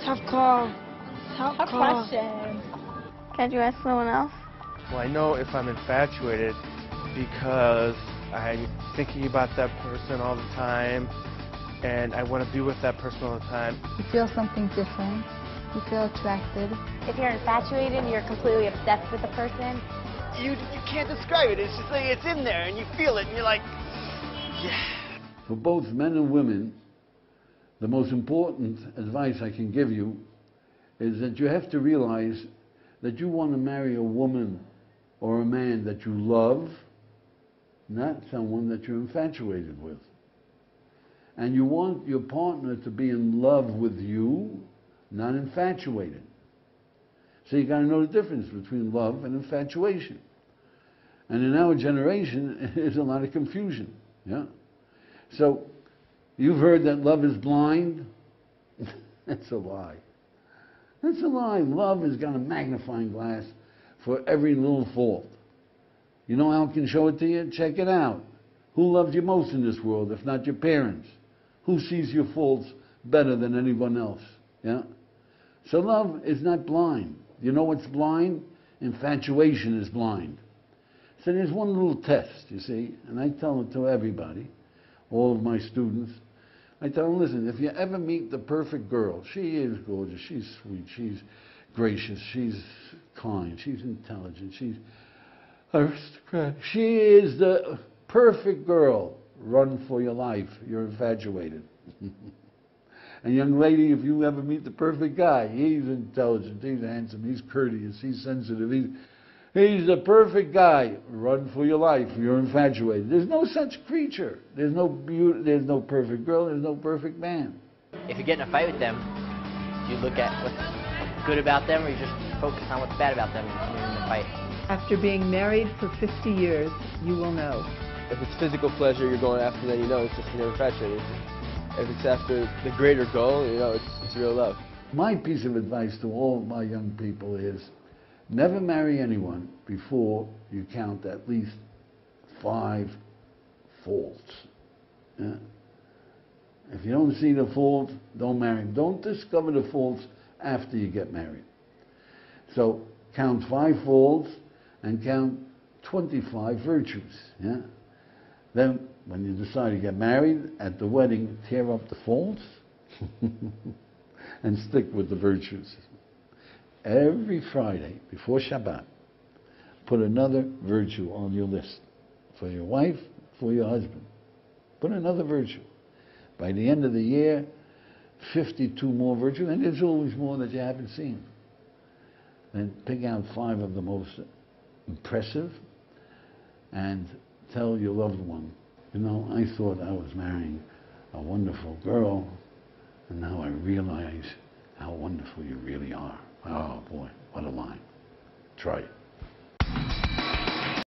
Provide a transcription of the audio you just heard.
Tough call. Tough question. Can't you ask someone else? Well, I know if I'm infatuated because I'm thinking about that person all the time and I want to be with that person all the time. You feel something different. You feel attracted. If you're infatuated, you're completely obsessed with the person. You can't describe it. It's just like it's in there and you feel it and you're like, yeah. For both men and women, the most important advice I can give you is that you have to realize that you want to marry a woman or a man that you love, not someone that you're infatuated with. And you want your partner to be in love with you, not infatuated. So you got to know the difference between love and infatuation. And in our generation, there's a lot of confusion. Yeah. So you've heard that love is blind. That's a lie. That's a lie. Love has got a magnifying glass for every little fault. You know how it can show it to you? Check it out. Who loves you most in this world, if not your parents? Who sees your faults better than anyone else? Yeah? So love is not blind. You know what's blind? Infatuation is blind. So there's one little test, you see, and I tell it to everybody, all of my students. I tell them, listen, if you ever meet the perfect girl, she is gorgeous, she's sweet, she's gracious, she's kind, she's intelligent, she's aristocratic. She is the perfect girl. Run for your life. You're infatuated. And young lady, if you ever meet the perfect guy, he's intelligent, he's handsome, he's courteous, he's sensitive, he's the perfect guy. Run for your life. You're infatuated. There's no such creature. There's no beauty, there's no perfect girl, there's no perfect man. If you get in a fight with them, do you look at what's good about them or you just focus on what's bad about them when you're in the fight? After being married for 50 years, you will know. If it's physical pleasure you're going after, then you know it's just you're infatuated. If it's after the greater goal, you know it's real love. My piece of advice to all of my young people is never marry anyone before you count at least 5 faults. Yeah? If you don't see the fault, don't marry him. Don't discover the faults after you get married. So count 5 faults and count 25 virtues. Yeah? Then, when you decide to get married, at the wedding, tear up the faults and stick with the virtues. Every Friday, before Shabbat, put another virtue on your list. For your wife, for your husband. Put another virtue. By the end of the year, 52 more virtues, and there's always more that you haven't seen. Then pick out 5 of the most impressive and tell your loved one, you know, I thought I was marrying a wonderful girl, and now I realize how wonderful you really are. Oh boy, what a line. Try it.